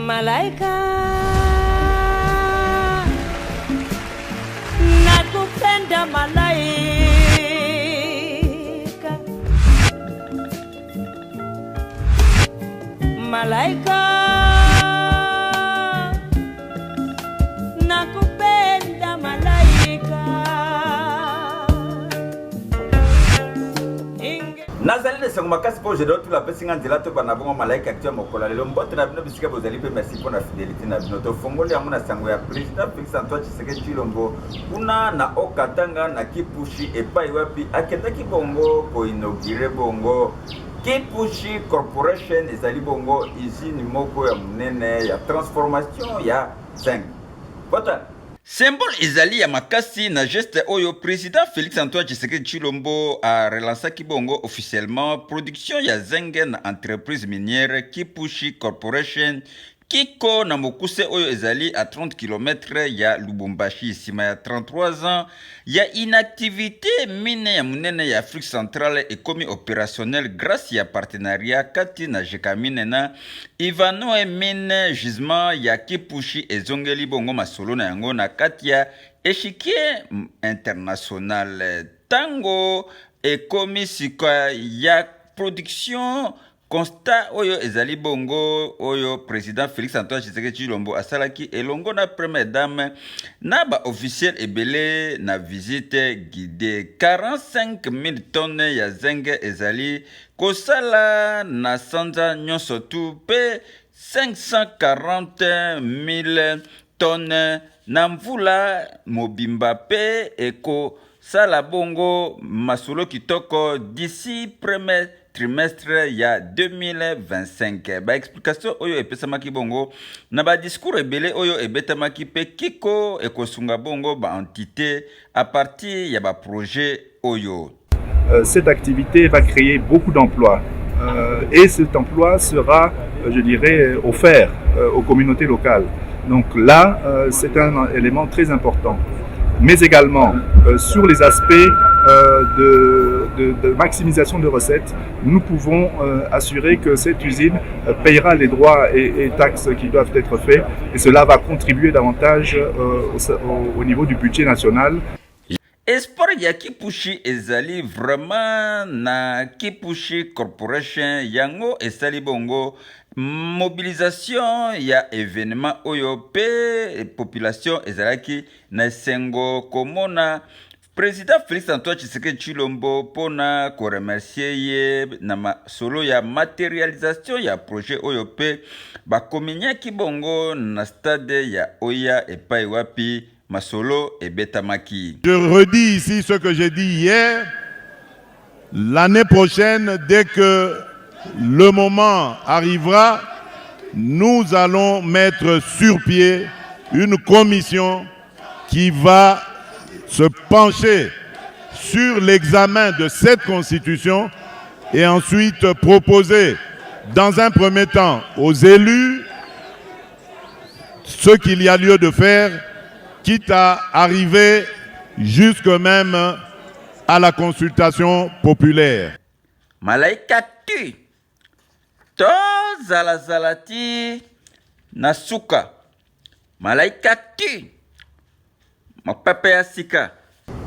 Malaika nakupenda malaika, malaika nakupenda malaika. Nazali de sango makasi po je dois tout la pesinga nzela to bana bongo malaika acteur mokola lelo mbote na bino bisika bozali pe merci pour la fidélité na bino to fongoli yango na sango ya président Félix Antoine Tshisekedi Tshilombo kuna na Okatanga na Kipushi epai wapi akendaki bongo ko inaugure bongo Kipushi Corporation ezali bongo usine moko ya munene ya transformation ya zinc. Bota symbole ezali ya makasi na geste oyo président Félix Antoine Tshisekedi Tshilombo a relancé kibongo officiellement production ya zinc na entreprise minière Kipushi Corporation kiko na mokuse oyo ezali à 30 km ya Lubumbashi sima ya 33 ans ya inactivité mine ya munene ya Afrique centrale ekomi opérationnel grâce ya partenariat kati na Jekamine na Ivanoe mine gisement ya Kipushi ezongeli bongo masolo na yango na kati ya échiquier international tango ekomi sika ya production constat oyo ezali bongo oyo président Félix Antoine Tshisekedi Tshilombo asalaki elongo na première dame na ba officiel ebele na visite guidée 45 000 tonnes ya zinc ezali kosala na sanza nyonso tu pe 540 000 tonnes na mvula mobimba pe eko sala bongo masolo kitoko d'ici premier trimestre ya 2025. Ba explication oyo epesamaki bongo na ba discours ebele oyo ebetamaki pe kiko ekosunga bongo ba entité à partir ya ba projet oyo. Cette activité va créer beaucoup d'emplois et cet emploi sera, je dirais, offert aux communautés locales. Donc là, c'est un élément très important. Mais également sur les aspects de maximisation de recettes, nous pouvons assurer que cette usine payera les droits et taxes qui doivent être faits et cela va contribuer davantage au niveau du budget national. Espoir ya Kipushi ezali vraiment na Kipushi Corporation yango esali bongo mobilisation ya événement oyo pe population ezalaki na sengo komona président Félix Antoine Tshisekedi Tshilombo pona ko remercier ye na masolo ya matérialisation ya projet oyo pe bakominyaki bongo na stade ya Oya epai wapi masolo ebetamaki. Je redis ici ce que j'ai dit hier. L'année prochaine, dès que le moment arrivera, nous allons mettre sur pied une commission qui va se pencher sur l'examen de cette constitution et ensuite proposer dans un premier temps aux élus ce qu'il y a lieu de faire, quitte à arriver jusque même à la consultation populaire. Malaika tu to zalazalati nasuka malaika tu mapepe ya sika.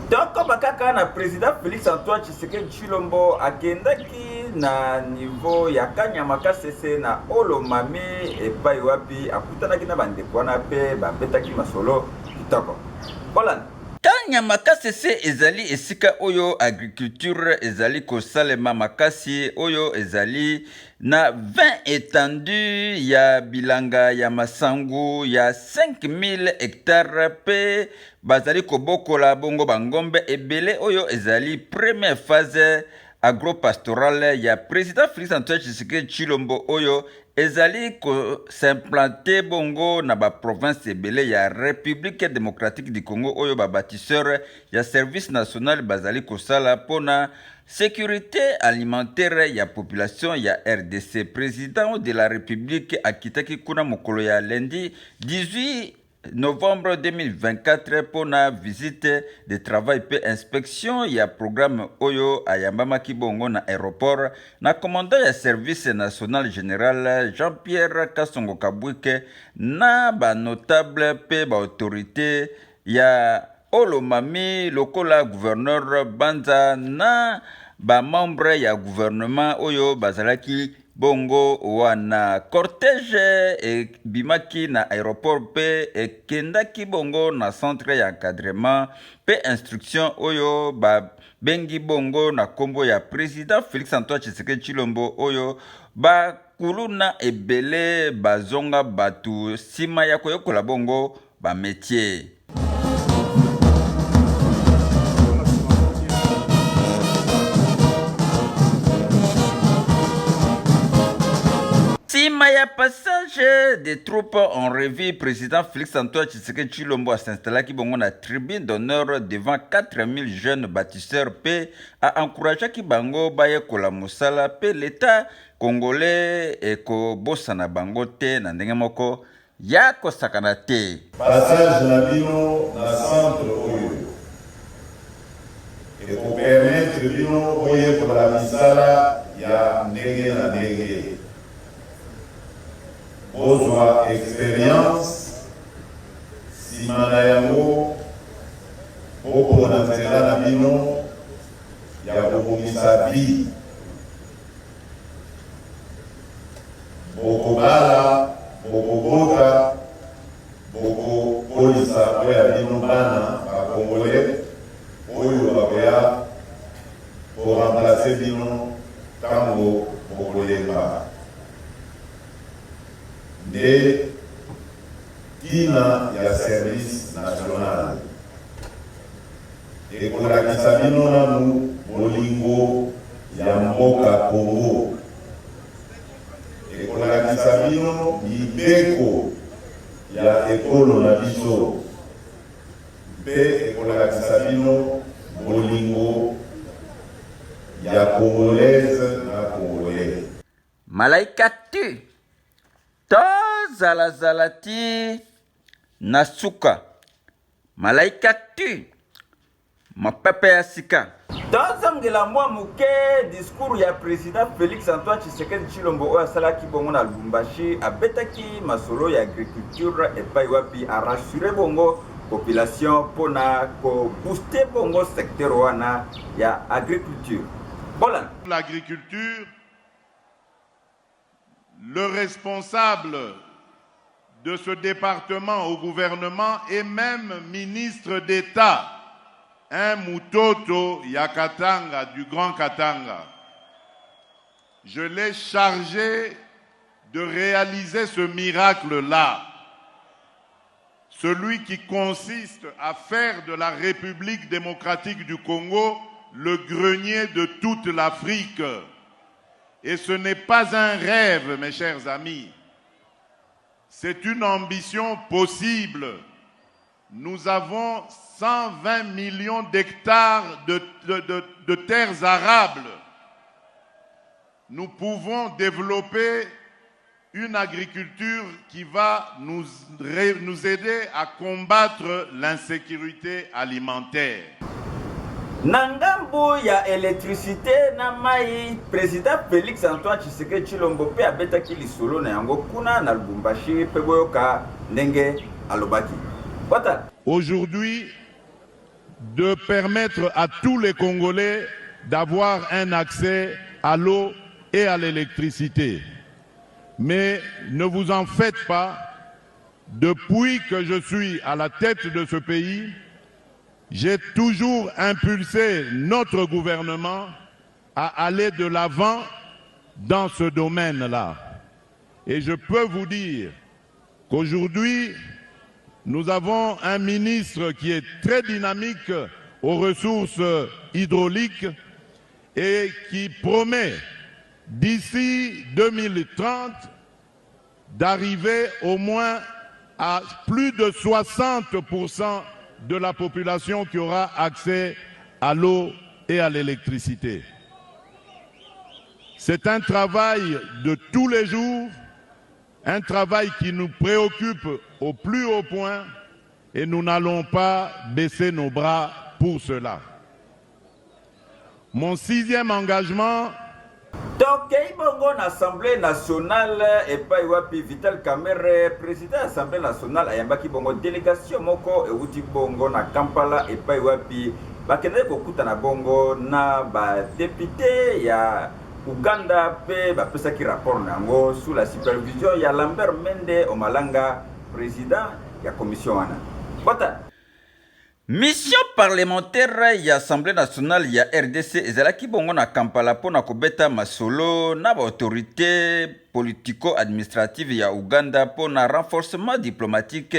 Toko bakaka na président Félix Antoine Tshisekedi Tshilombo akendaki na niveau ya Kanyama Kasese na Olomami epai wapi akutanaki na bandeko wana pe babetaki masolo kitoko. Holland Kanyama Kasese ezali esika oyo agriculture ezali kosalema makasi oyo ezali na 20 étendu ya bilanga ya masangu ya 5000 hectares pe bazali kobokola bongo bangombe ebele oyo ezali première phase agro-pastorale ya président Félix Antoine Tshisekedi Tshilombo oyo ezali ko s'implanter bongo na ba province ebele ya République démocratique du Congo oyo ba bâtisseur ya service national bazali kosala pona sécurité alimentaire ya population ya RDC. Président de la République akitaki kuna mokolo ya lundi 18 novembre 2024 pour la visite de travail pe inspection ya programme oyo ayambama kibongo na aéroport na commandant ya service national général Jean-Pierre Kasongo Kabwike na ba notable pe ba autorité ya Olomami lokola gouverneur Banza na ba membre ya gouvernement oyo bazalaki bongo wana cortège e bimaki na aéroport pe e kendaki bongo na centre ya encadrement pe instruction oyo ba bengi bongo na kombo ya président Félix Antoine Tshisekedi Tshilombo oyo ba kuluna ebele bazonga batu sima ya koyokola bongo ba métier. Maya passage des troupes en revue, président Félix Antoine Tshisekedi Tshilombo a s'installé qui bongo na tribune d'honneur devant 4000 jeunes bâtisseurs P a encouragé ki bango baye kola musala P l'état congolais et ko bosana bango te na ndenge moko ya kosakana te. Passage na bino na centre oyo et ko permettre bino oye kola misala ya ndenge na ndenge. Bozwa expérience simana yango bopona nzela na bino ya kobongisa bi bokobala bokobota bokokolisa oyo ya bino bana bakongole oyo bakoya koremplace bino ntango bokoyemba de tina ya service national ekolakisa bino nanu bolingo ya mboka Congo ekolakisa bino mibeko ya ekolo na biso mpe ekolakisa bino bolingo ya congolaise na congolais. Malaika tu to zalazalati nasuka malaika tu mapepe ya sika. Dans ngela mwa muke discours ya président Félix Antoine Tshisekedi Tshilombo oyo asalaki bongo na Lubumbashi abetaki masolo ya agriculture epai wapi a rassurer bongo population pona ko booster bongo secteur wana ya agriculture. Voilà. L'agriculture, le responsable de ce département au gouvernement et même ministre d'État, un Mutoto Yakatanga du Grand Katanga. Je l'ai chargé de réaliser ce miracle-là, celui qui consiste à faire de la République démocratique du Congo le grenier de toute l'Afrique. Et ce n'est pas un rêve, mes chers amis. C'est une ambition possible. Nous avons 120 millions d'hectares de terres arables. Nous pouvons développer une agriculture qui va nous aider à combattre l'insécurité alimentaire. Nangambo ya électricité na mai président Félix Antoine Tshisekedi Tshilombo pe abetaki lisolo na yango kuna na Lubumbashi pe boyoka ndenge alobaki. Aujourd'hui, de permettre à tous les Congolais d'avoir un accès à l'eau et à l'électricité. Mais ne vous en faites pas, depuis que je suis à la tête de ce pays, j'ai toujours impulsé notre gouvernement à aller de l'avant dans ce domaine-là. Et je peux vous dire qu'aujourd'hui, nous avons un ministre qui est très dynamique aux ressources hydrauliques et qui promet d'ici 2030 d'arriver au moins à plus de 60% de la population qui aura accès à l'eau et à l'électricité. C'est un travail de tous les jours, un travail qui nous préoccupe au plus haut point Et nous n'allons pas baisser nos bras pour cela. Mon 6e engagement. Donc, Bongo, l'Assemblée nationale, et pas Iwapi Vital Kamerhe, président de l'Assemblée nationale, Ayambaki Bongo, délégation Moko, et Uti Bongo, na Kampala, et pas Iwapi, Bakene Kokuta na Bongo, na député, ya Uganda, pe, pesa qui rapport nango, sous la supervision, ya Lambert Mende, Omalanga, président, ya commission Ana. Bota. Mission parlementaire ya Assemblée nationale ya RDC ezalaki bongo na Kampala pona kobeta masolo na ba autorité politico-administrative ya Uganda pona renforcement diplomatique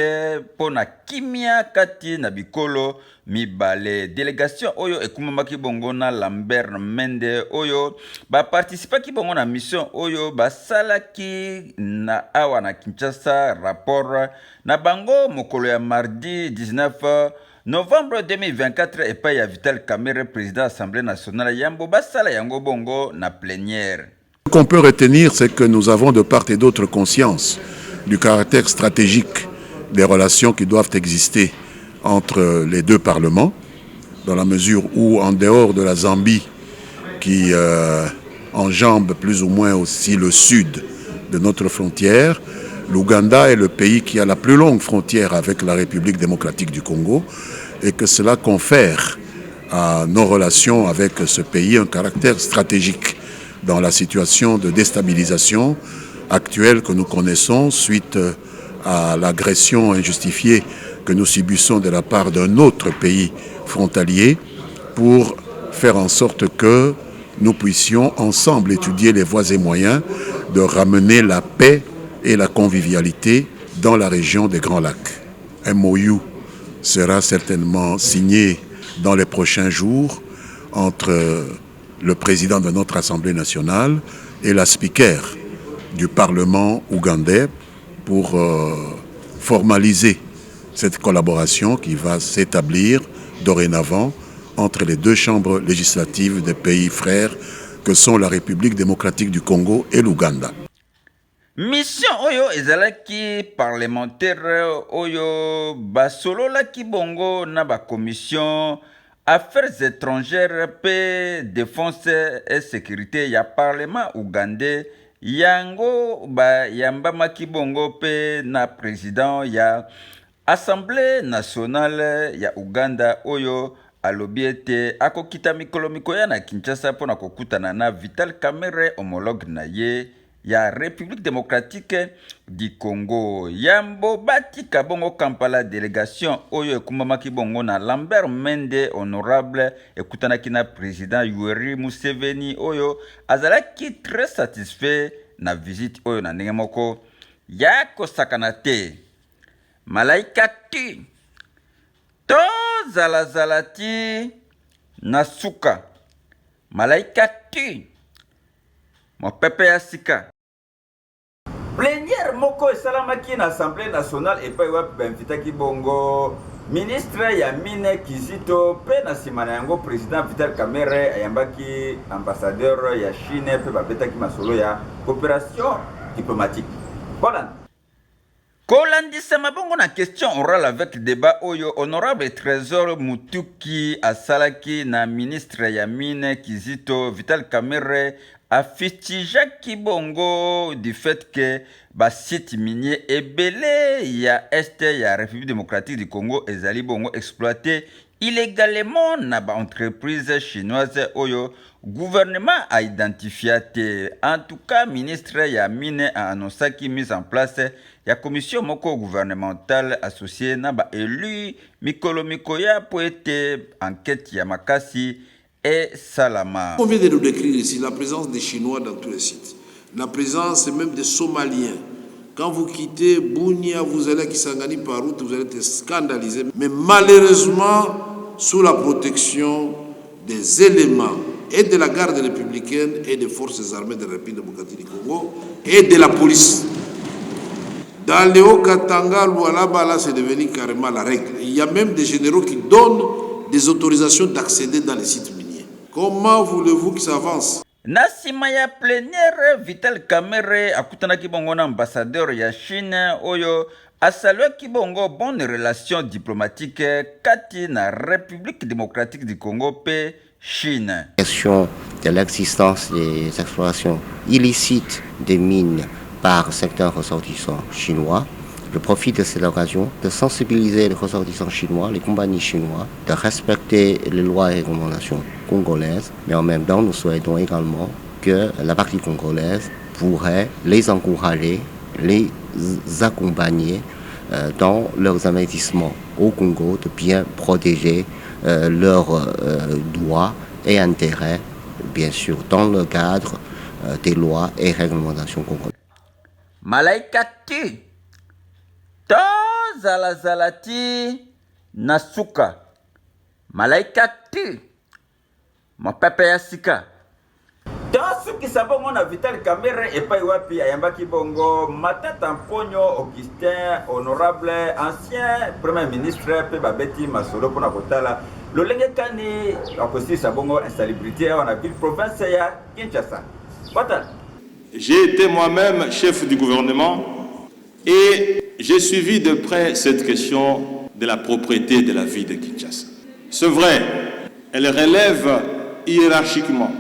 pona kimia kati na bikolo mibale. Délégation oyo ekumamaki bongo na Lambert Mende oyo ba participaki bongo na mission oyo basalaki na awa na Kinshasa rapport na bango mokolo ya mardi 19 novembre 2024 et pas Vital Kamerhe, président de l'Assemblée nationale, Yambo Basala Yango Bongo na plénière. Ce qu'on peut retenir, c'est que nous avons de part et d'autre conscience du caractère stratégique des relations qui doivent exister entre les deux parlements, dans la mesure où, en dehors de la Zambie, qui enjambe plus ou moins aussi le sud de notre frontière, l'Ouganda est le pays qui a la plus longue frontière avec la République démocratique du Congo et que cela confère à nos relations avec ce pays un caractère stratégique dans la situation de déstabilisation actuelle que nous connaissons suite à l'agression injustifiée que nous subissons de la part d'un autre pays frontalier pour faire en sorte que nous puissions ensemble étudier les voies et moyens de ramener la paix et la convivialité dans la région des Grands Lacs. Un MOU sera certainement signé dans les prochains jours entre le président de notre Assemblée nationale et la speaker du Parlement ougandais pour formaliser cette collaboration qui va s'établir dorénavant entre les deux chambres législatives des pays frères que sont la République démocratique du Congo et l'Ouganda. Mission oyo ezalaki parlementaire oyo basololaki bongo na ba commission affaires étrangères pe défense et sécurité ya parlement ougandais yango ba yambamaki bongo pe na président ya assemblée nationale ya Uganda oyo alobi ete akokita mikolo mikoya na Kinshasa pona kokutana na Vital Kamerhe homologue na ye ya République démocratique du Congo. Yambo batika bongo Kampala délégation oyo ekumamaki bongo na Lambert Mende honorable ekutanaki na président Yoweri Museveni oyo azalaki très satisfait na visite oyo na ndenge moko ya kosakana te. Malaika ti to zalazalati na suka. Malaika ti mopepe ya sika. Plénière moko esalamaki na Assemblée nationale et pas wapi bamfitaki bongo ministre ya mine Kizito pe na sima na yango président Vital Kamerhe ayambaki ambassadeur ya Chine pe babetaki masolo ya coopération diplomatique. Voilà. Kolandisa mabongo na question orale avec débat oyo honorable Trésor Mutuki asalaki na ministre ya mine Kizito Vital Kamerhe affichaki bongo du fait que ba site minier ebele ya este ya République démocratique du Congo ezali bongo exploité illégalement na ba entreprise chinoise oyo gouvernement a identifié te. En tout cas, ministre ya mine a annoncé qui mise en place ya commission moko gouvernementale associée na ba élu mikolo mikoya pour être enquête ya makasi et Salama. On vient de nous décrire ici la présence des Chinois dans tous les sites. La présence même des Somaliens. Quand vous quittez Bunia, vous allez à Kisangani par route, vous allez être scandalisé. Mais malheureusement, sous la protection des éléments et de la garde républicaine et des forces armées de la République démocratique du Congo et de la police. Dans les Haut-Katanga, là, c'est devenu carrément la règle. Il y a même des généraux qui donnent des autorisations d'accéder dans les sites miniers. Comment voulez-vous que ça avance? Na nsima ya plénière Vital Kamerhe akutanaki bongo na ambassadeur ya Chine oyo asaluaki bongo bonne relation diplomatique kati na République démocratique du Congo pe Chine. Question de l'existence des explorations illicites des mines par secteur ressortissant chinois. Je profite de cette occasion de sensibiliser les ressortissants chinois, les compagnies chinoises, de respecter les lois et recommandations congolaises, mais en même temps, nous souhaitons également que la partie congolaise pourrait les encourager, les accompagner dans leurs investissements au Congo, de bien protéger leurs droits et intérêts, bien sûr, dans le cadre des lois et réglementations congolaises. Malaikati to zalazalati nasuka malaikati mapepe ya sika to sukisa bongo na Vital Kamerhe epai wapi ayambaki bongo Matata Mponyo Augustin honorable ancien premier ministre pe babeti masolo pona kotala lolenge kani akosisa bongo insalubrité wana ville province ya Kinshasa. J'ai été moi-même chef du gouvernement et j'ai suivi de près cette question de la propriété de la ville de Kinshasa. C'est vrai, elle relève hiérarchiquement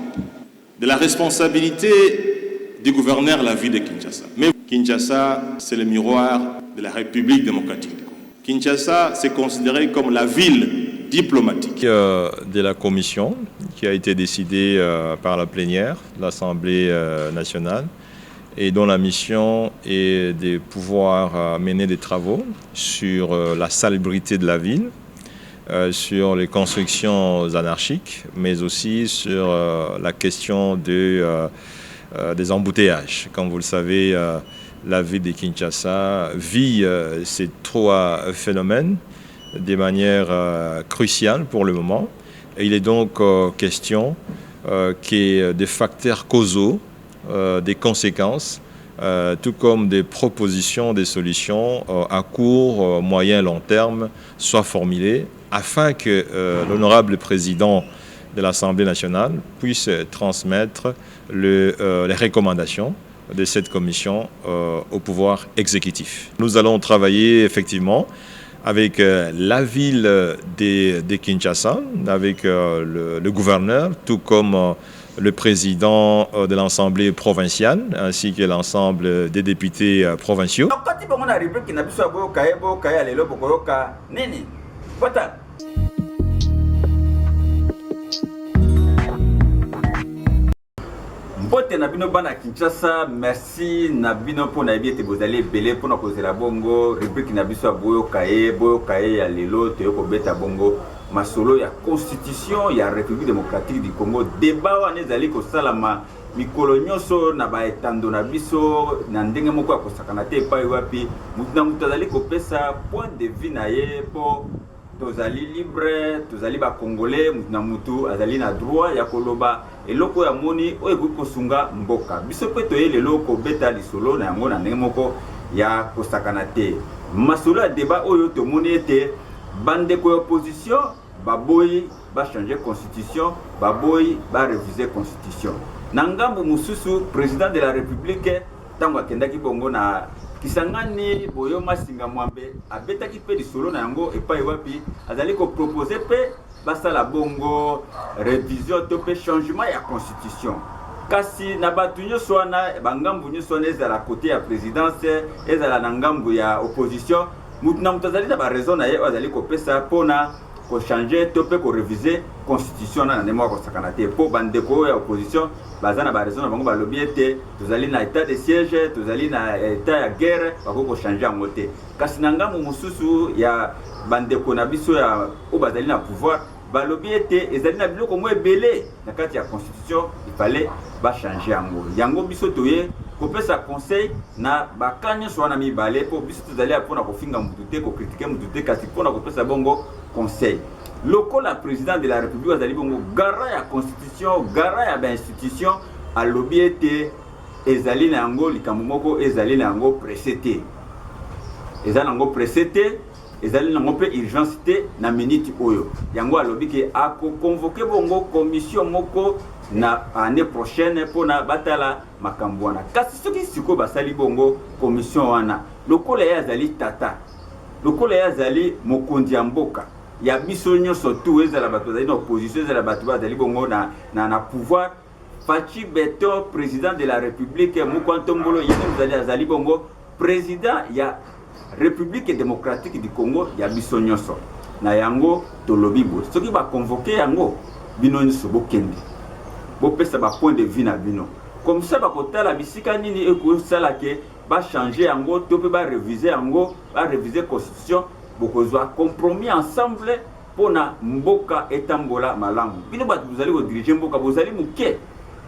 de la responsabilité du gouverneur de la ville de Kinshasa. Mais Kinshasa, c'est le miroir de la République démocratique du Congo. Kinshasa, c'est considéré comme la ville diplomatique. De la commission qui a été décidée par la plénière de l'Assemblée nationale et dont la mission est de pouvoir mener des travaux sur la salubrité de la ville, sur les constructions anarchiques, mais aussi sur la question des embouteillages. Comme vous le savez, la ville de Kinshasa vit ces trois phénomènes de manière cruciale pour le moment. Et il est donc question que des facteurs causaux, des conséquences, tout comme des propositions, des solutions à court, moyen, long terme soient formulées afin que l'honorable président de l'Assemblée nationale puisse transmettre les recommandations de cette commission au pouvoir exécutif. Nous allons travailler effectivement avec la ville de Kinshasa, avec le gouverneur, tout comme le président de l'Assemblée provinciale, ainsi que l'ensemble des députés provinciaux. Mbote na bino bana Kinshasa, merci na bino pona yebite bozali belé pona kozela bongo rubrique na biso boyo kaye ya lelo te ko beta bongo masolo ya constitution ya République démocratique du Congo débat wana ezali ko salama mikolo nyonso na ba etando na biso na ndenge moko ya kosakana te epai wapi mutu na mutu azali kopesa point de vue na ye po tozali libre, tozali ba congolais, na mutu azali na droit ya koloba eloko ya moni oyo kosunga mboka. Biso pe toye lelo ko beta lisolo na yango na ndenge moko ya kosakana te. Masolo ya débat oyo to moni ete bandeko ya opposition baboyi ba changer constitution, baboyi ba réviser constitution. Na ngambu mususu président de la République tango akendaki bongo na Kisangani boyo masinga mwambe abetaki pe lisolo na yango epai wapi azali ko proposer pe basala bongo révision to pe changement ya constitution kasi na batu nyonso wana bangambu nyonso wana ezala côté ya présidence ezala na ngambu ya opposition mutu na mutu azali na ba raison na ye azali ko pesa pona ko changer to pe ko réviser constitution na ndemo ko sakana te po bandeko ya opposition bazana ba raison na bango ba lobby ete tozali na état de siège tozali na état ya guerre bako ko changer en moté kasi na ngambu mususu ya bandeko na biso ya o bazali na pouvoir ba lobby ete ezali na biloko mo ebele na kati ya constitution il fallait ba changer yango biso toye ko pesa conseil na bakanya so na mibale po biso tozali apona ko finga mutu te ko critiquer mutu te kasi pona ko pesa bongo conseil. Lokola président de la République azali bongo gara ya constitution, gara ya ba institution a lobby ete ezali na yango likambo moko ezali na yango précédé. Ezali na yango précédé, ezali na yango pe urgence te na minute oyo. Yango a lobby ke ako convoquer bongo commission moko na année prochaine pona batala makambo wana. Kasi soki siko basali bongo commission wana lokola ya zali tata lokola ya zali mokondi ya mboka ya biso nyonso tu ezala bato zali na opposition ezala bato bazali bongo na pouvoir Fachi Beto président de la République Mukwantombolo yene azali bongo président ya République démocratique du Congo ya biso nyonso na yango tolobibo soki ba convoquer yango bino nyonso bokende bopesa ba point de vue na bino comme ça ba kotala bisika nini ekosala ke ba changer yango to pe ba réviser yango ba réviser constitution bokozwa compromis ensemble pona mboka etambola malamu bino ba tuzali ko diriger mboka bozali muke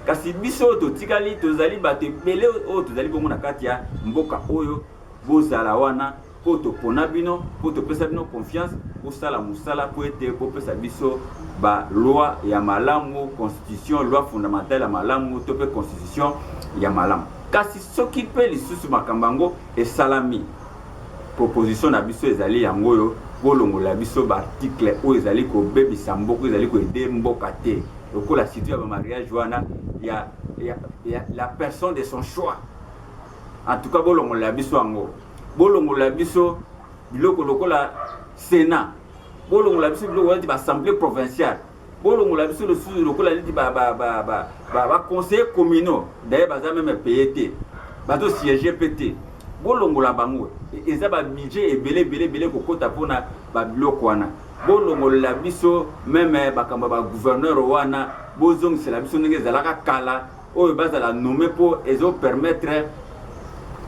kasi biso to tikali tozali bato ebele oyo tozali bongo na kati ya mboka oyo bozala wana po topona bino po topesa bino confiance bosala mosala po ete kopesa biso ba loi ya malamu constitution loi fondamentale ya malamu to pe constitution ya malamu kasi soki pe lisusu makambo yango esalami proposition na biso ezali yango oyo bolongola biso ba article oyo ezali kobebisa mboka ezali koede mboka te lokola situ ya ba mariage wana ya la personne de son choix. En tout cas bolongola biso yango bolongola biso biloko lokola Sénat bolongola biso biloko ba assemblée provinciale bolongola biso le sous lokola niti ba conseil communaux d'ailleurs baza même PET bato siège PT bolongola bango eza ba budget ebele kokota pona ba biloko wana bolongola biso même bakamba ba gouverneur wana bozongisela biso ndenge ezalaka kala oyo bazala nommé po ezo permettre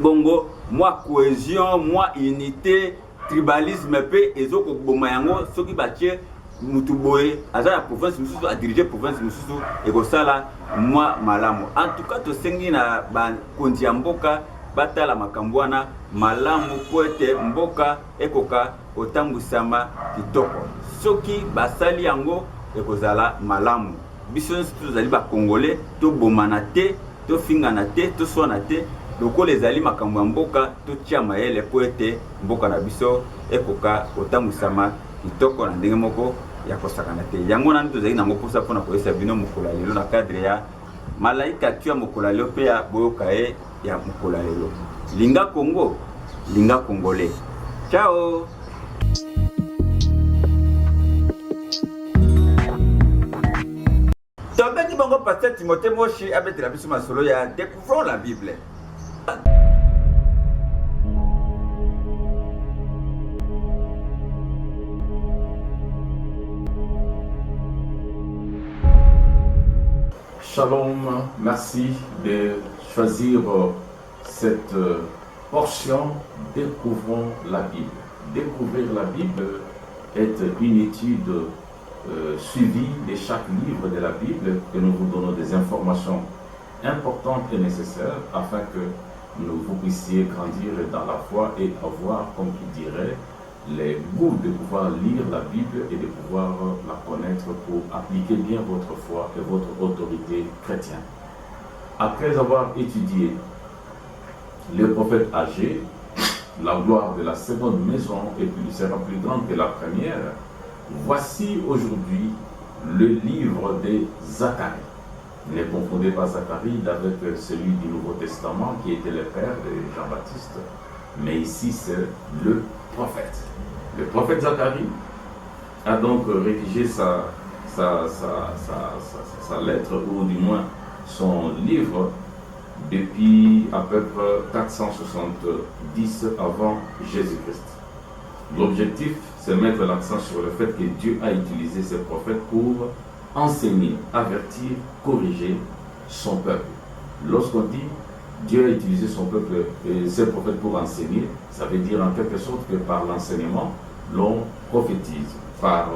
bongo moi cohésion moi unité tribalisme pe ezoko boma yango soki batie mutu boye aza ya province mususu a diriger province mususu ekosala moi malamu. En tout cas tosengi na bakonzi ya mboka batala makambo wana malamu po ete mboka ekoka otambwisama kitoko soki basali yango ekozala malamu biso tozali ba congolais to bomana te to fingana te to swana te lokola ezali makambo ya mboka to tia mayele po ete mboka na biso ekoka otambwisama kitoko na ndenge moko ya kosakana te yango nani tozali nango posa mpona koyesa bino mokolo lelo na cadre ya malaika tu ya mokolo lelo pe ya boyoka ye ya mokolo lelo linga Congo linga congolais ciao. Tobeki bongo pasteur Timothée Moshi abetela biso masolo ya découvrons la Bible. Shalom, merci de choisir cette portion Découvrons la Bible. Découvrir la Bible est une étude suivie de chaque livre de la Bible que nous vous donnons des informations importantes et nécessaires afin que vous puissiez grandir dans la foi et avoir, comme tu dirais, les goûts de pouvoir lire la Bible et de pouvoir la connaître pour appliquer bien votre foi et votre autorité chrétienne. Après avoir étudié le prophète âgé, la gloire de la seconde maison et puis sera plus grande que la première, voici aujourd'hui le livre de Zacharie. Ne confondez pas Zacharie avec celui du Nouveau Testament qui était le père de Jean-Baptiste, mais ici c'est le prophète. Le prophète Zacharie a donc rédigé sa lettre, ou du moins son livre, depuis à peu près 470 avant Jésus-Christ. L'objectif, c'est mettre l'accent sur le fait que Dieu a utilisé ses prophètes pour enseigner, avertir, corriger son peuple. Lorsqu'on dit Dieu a utilisé son peuple et ses prophètes pour enseigner, ça veut dire en quelque sorte que par l'enseignement, l'on prophétise. Par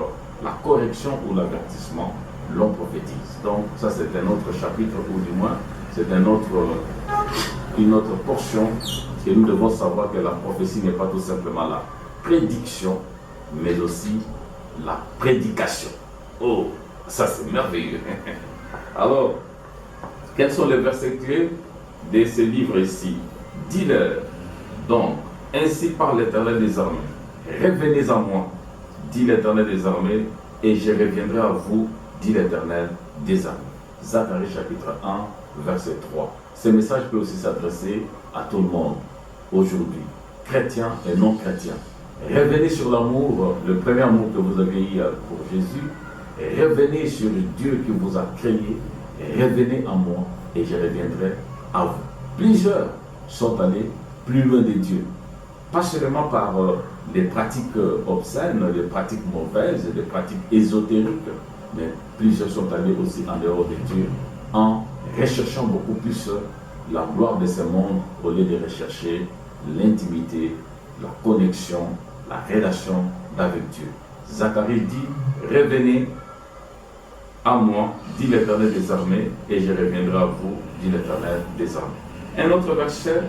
la correction ou l'avertissement, l'on prophétise. Donc ça c'est un autre chapitre, ou du moins c'est une autre portion que nous devons savoir que la prophétie n'est pas tout simplement la prédiction, mais aussi la prédication. Oh, ça c'est merveilleux. Alors, quels sont les versets clés de ce livre ici? Dis-leur donc, ainsi parle l'Éternel des armées, revenez à moi, dit l'Éternel des armées, et je reviendrai à vous, dit l'Éternel des armées. Zacharie chapitre 1, verset 3. Ce message peut aussi s'adresser à tout le monde aujourd'hui, chrétiens et non chrétiens. Revenez sur l'amour, le premier amour que vous avez eu pour Jésus, et revenez sur Dieu qui vous a créé, et revenez à moi, et je reviendrai à vous. Plusieurs sont allés plus loin de Dieu, pas seulement par des pratiques obscènes, des pratiques mauvaises, des pratiques ésotériques, mais plusieurs sont allés aussi en dehors de Dieu en recherchant beaucoup plus la gloire de ce monde au lieu de rechercher l'intimité, la connexion, la relation avec Dieu. Zacharie dit, revenez à moi, dit l'Éternel des armées, et je reviendrai à vous, dit l'Éternel des armées. Un autre verset,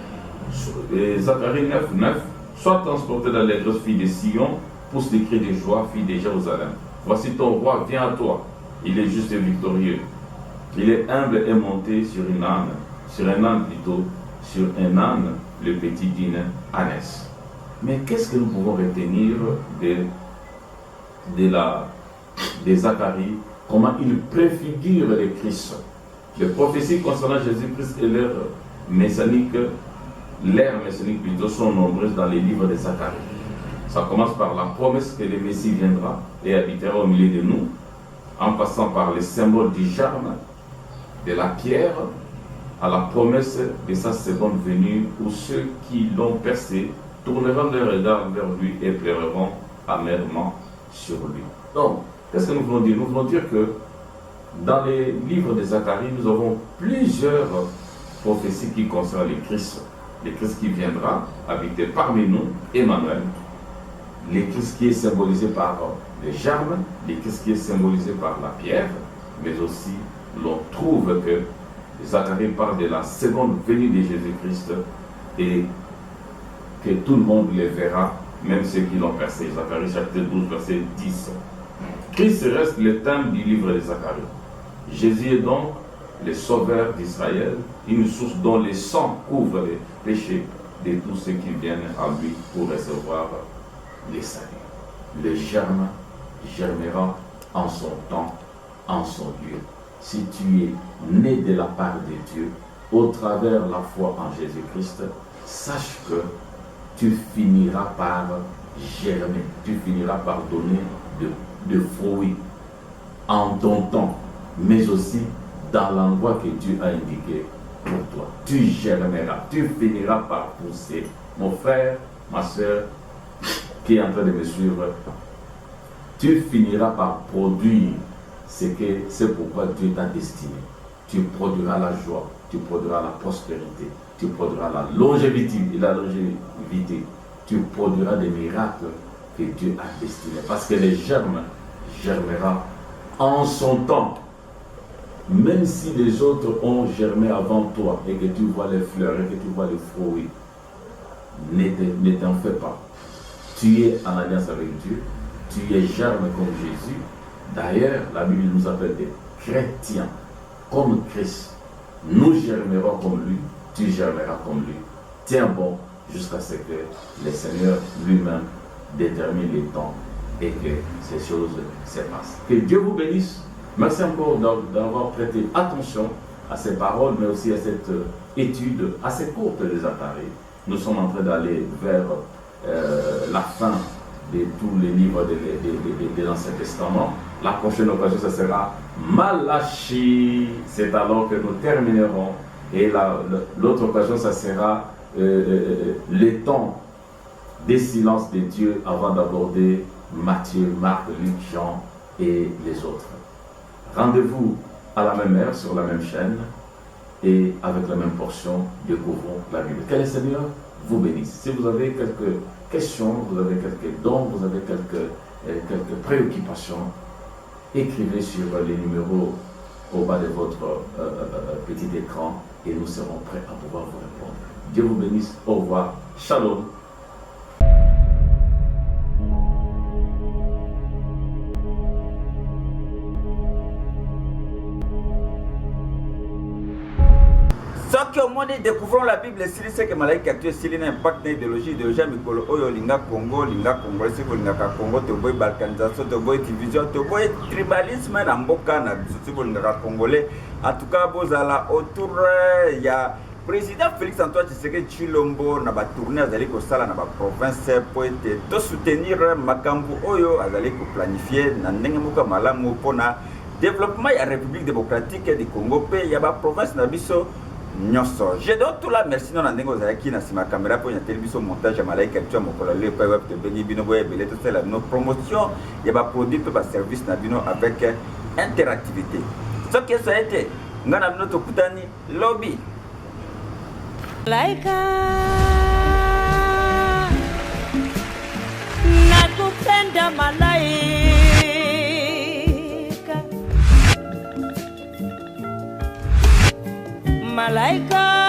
Zacharie 9, 9, sois transporté dans les grosses filles de Sion, pousse des cris de joie, fille de Jérusalem. Voici ton roi, viens à toi, il est juste et victorieux. Il est humble et monté sur un âne plutôt, sur un âne, le petit d'une ânesse. Mais qu'est-ce que nous pouvons retenir de Zacharie? Comment il préfigure le Christ. Les prophéties concernant Jésus-Christ et l'ère messianique plutôt sont nombreuses dans les livres de Zacharie. Ça commence par la promesse que le Messie viendra et habitera au milieu de nous, en passant par les symboles du germe, de la pierre, à la promesse de sa seconde venue, où ceux qui l'ont percé tourneront leur regard vers lui et pleureront amèrement sur lui. Donc, qu'est-ce que nous voulons dire? Nous voulons dire que dans les livres de Zacharie, nous avons plusieurs prophéties qui concernent le Christ qui viendra habiter parmi nous, Emmanuel, le Christ qui est symbolisé par les germes, le Christ qui est symbolisé par la pierre, mais aussi l'on trouve que Zacharie parle de la seconde venue de Jésus-Christ et que tout le monde les verra, même ceux qui l'ont percé. Zacharie chapitre 12, verset 10. Christ reste le thème du livre de Zacharie. Jésus est donc le sauveur d'Israël, une source dont le sang couvre les péchés de tous ceux qui viennent à lui pour recevoir les saluts. Le germe germera en son temps, en son lieu. Si tu es né de la part de Dieu, au travers la foi en Jésus-Christ, sache que tu finiras par germer, tu finiras par donner de fruits en ton temps, mais aussi dans l'endroit que Dieu a indiqué pour toi. Tu germeras, tu finiras par pousser. Mon frère, ma soeur, qui est en train de me suivre, tu finiras par produire c'est pourquoi Dieu t'a destiné. Tu produiras la joie, tu produiras la prospérité, tu produiras la longévité, tu produiras des miracles que Dieu a destinés. Parce que les germes germera en son temps. Même si les autres ont germé avant toi et que tu vois les fleurs et que tu vois les fruits, ne t'en fais pas. Tu es en alliance avec Dieu, tu es germe comme Jésus. D'ailleurs, la Bible nous appelle des chrétiens, comme Christ. Nous germerons comme lui, tu germeras comme lui. Tiens bon jusqu'à ce que le Seigneur lui-même détermine les temps et que ces choses se passent. Que Dieu vous bénisse. Merci encore d'avoir prêté attention à ces paroles, mais aussi à cette étude assez courte des Zacharie. Nous sommes en train d'aller vers la fin de tous les livres de l'Ancien Testament. La prochaine occasion, ce sera Malachie. C'est alors que nous terminerons. Et l'autre occasion, ce sera les temps des silences de Dieu avant d'aborder Matthieu, Marc, Luc, Jean et les autres. Rendez-vous à la même heure, sur la même chaîne, et avec la même portion, découvrons la Bible. Que le Seigneur vous bénisse. Si vous avez quelques questions, vous avez quelques dons, vous avez quelques préoccupations, écrivez sur les numéros au bas de votre petit écran et nous serons prêts à pouvoir vous répondre. Dieu vous bénisse. Au revoir. Shalom. au monde découvrons la Bible, c'est que malaika actuel c'est l'impact d'idéologie de Jamikolo Oyo linga Congo, linga Congolais, linga Congo, to boy balkanisation, to boy division, to boy tribalisme na mboka na biso linga Congolais. En tout cas, bozala autour ya président Félix Antoine Tshisekedi Tshilombo na ba tourner azali ko sala na ba province pour être to soutenir makambu oyo azali ko planifier na ndenge moka malamu pona développement ya République démocratique du Congo pe ya ba province na biso nyoso. Je donne tout la merci non ndenge ozalaki na sima caméra pour nyateli biso montage ya malaika tu mokolo le pa web te bengi bino boye belé tout ça la no promotion ya ba produit pe ba service na bino avec interactivité. Ce que ça a été ngana bino to kutani lobby Malaika nakupenda malaika, malaika